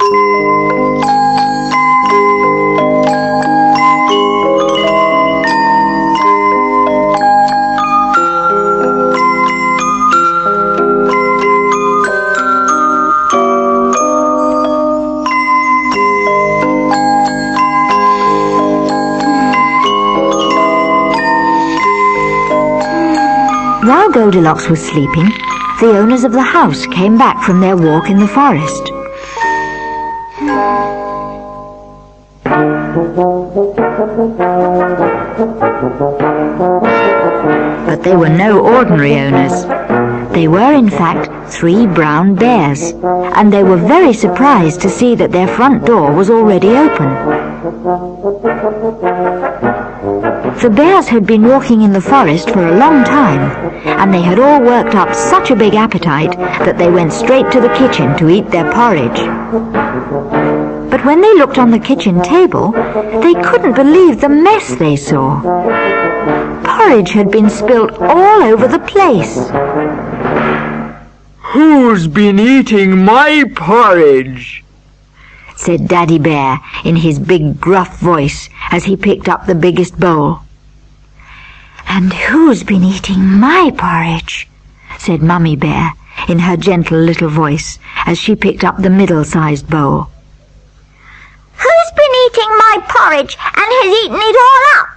While Goldilocks was sleeping, the owners of the house came back from their walk in the forest. But they were no ordinary owners. They were, in fact, 3 brown bears, and they were very surprised to see that their front door was already open. The bears had been walking in the forest for a long time, and they had all worked up such a big appetite that they went straight to the kitchen to eat their porridge. But when they looked on the kitchen table, they couldn't believe the mess they saw. Porridge had been spilt all over the place. "Who's been eating my porridge?" said Daddy Bear in his big gruff voice as he picked up the biggest bowl. "And who's been eating my porridge?" said Mummy Bear in her gentle little voice as she picked up the middle-sized bowl. "Who's been eating my porridge and has eaten it all up?"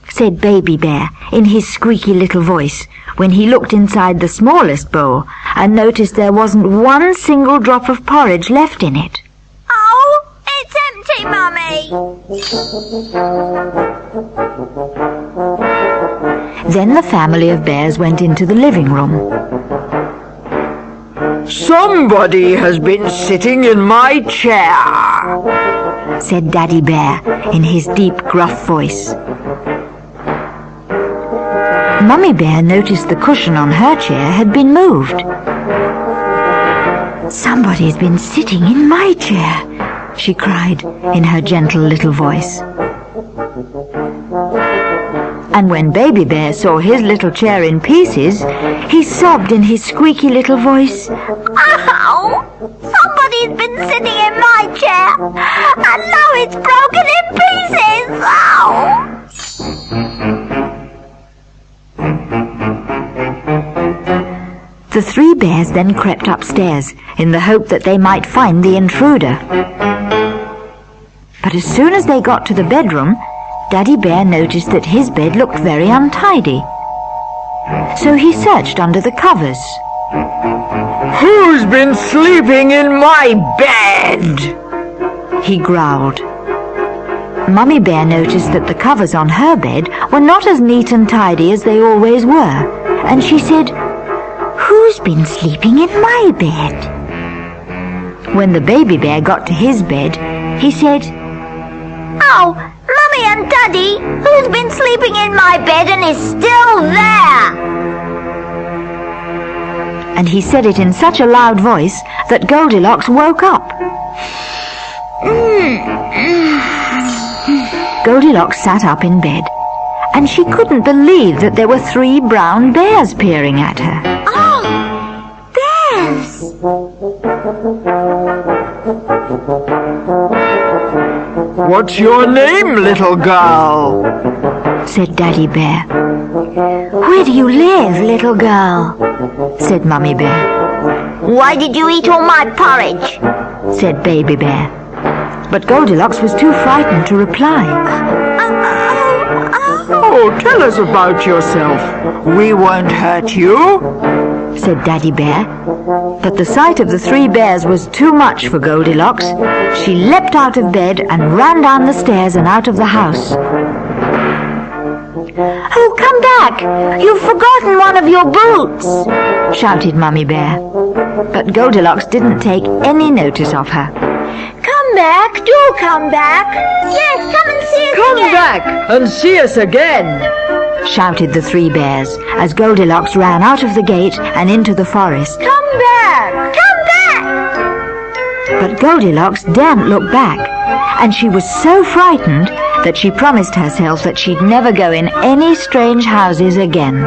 said Baby Bear in his squeaky little voice when he looked inside the smallest bowl and noticed there wasn't one single drop of porridge left in it. "Oh, it's empty, Mummy!" Then the family of bears went into the living room. "Somebody has been sitting in my chair," said Daddy Bear in his deep gruff voice. Mummy Bear noticed the cushion on her chair had been moved. "Somebody's been sitting in my chair," she cried in her gentle little voice. And when Baby Bear saw his little chair in pieces, he sobbed in his squeaky little voice, "Ow! Somebody's been sitting in my chair, and now it's broken in pieces! Ow!" The 3 bears then crept upstairs in the hope that they might find the intruder. But as soon as they got to the bedroom, Daddy Bear noticed that his bed looked very untidy. So he searched under the covers. "Who's been sleeping in my bed?" he growled. Mummy Bear noticed that the covers on her bed were not as neat and tidy as they always were, and she said, "Who's been sleeping in my bed?" When the Baby Bear got to his bed, he said, "Oh, Mummy and Daddy, who's been sleeping in my bed and is still there?" And he said it in such a loud voice that Goldilocks woke up. Goldilocks sat up in bed, and she couldn't believe that there were 3 brown bears peering at her. "Oh, bears!" "What's your name, little girl?" said Daddy Bear. "Where do you live, little girl?" said Mummy Bear. "Why did you eat all my porridge?" said Baby Bear. But Goldilocks was too frightened to reply. "Oh, tell us about yourself. We won't hurt you," said Daddy Bear. But the sight of the 3 bears was too much for Goldilocks. She leapt out of bed and ran down the stairs and out of the house. "Oh, come back! You've forgotten one of your boots!" shouted Mummy Bear. But Goldilocks didn't take any notice of her. "Come back! Do come back! Yes, come and see us "Come again!" back and see us again!" shouted the 3 bears as Goldilocks ran out of the gate and into the forest. "Come back! Come back!" But Goldilocks daren't look back, and she was so frightened that she promised herself that she'd never go in any strange houses again.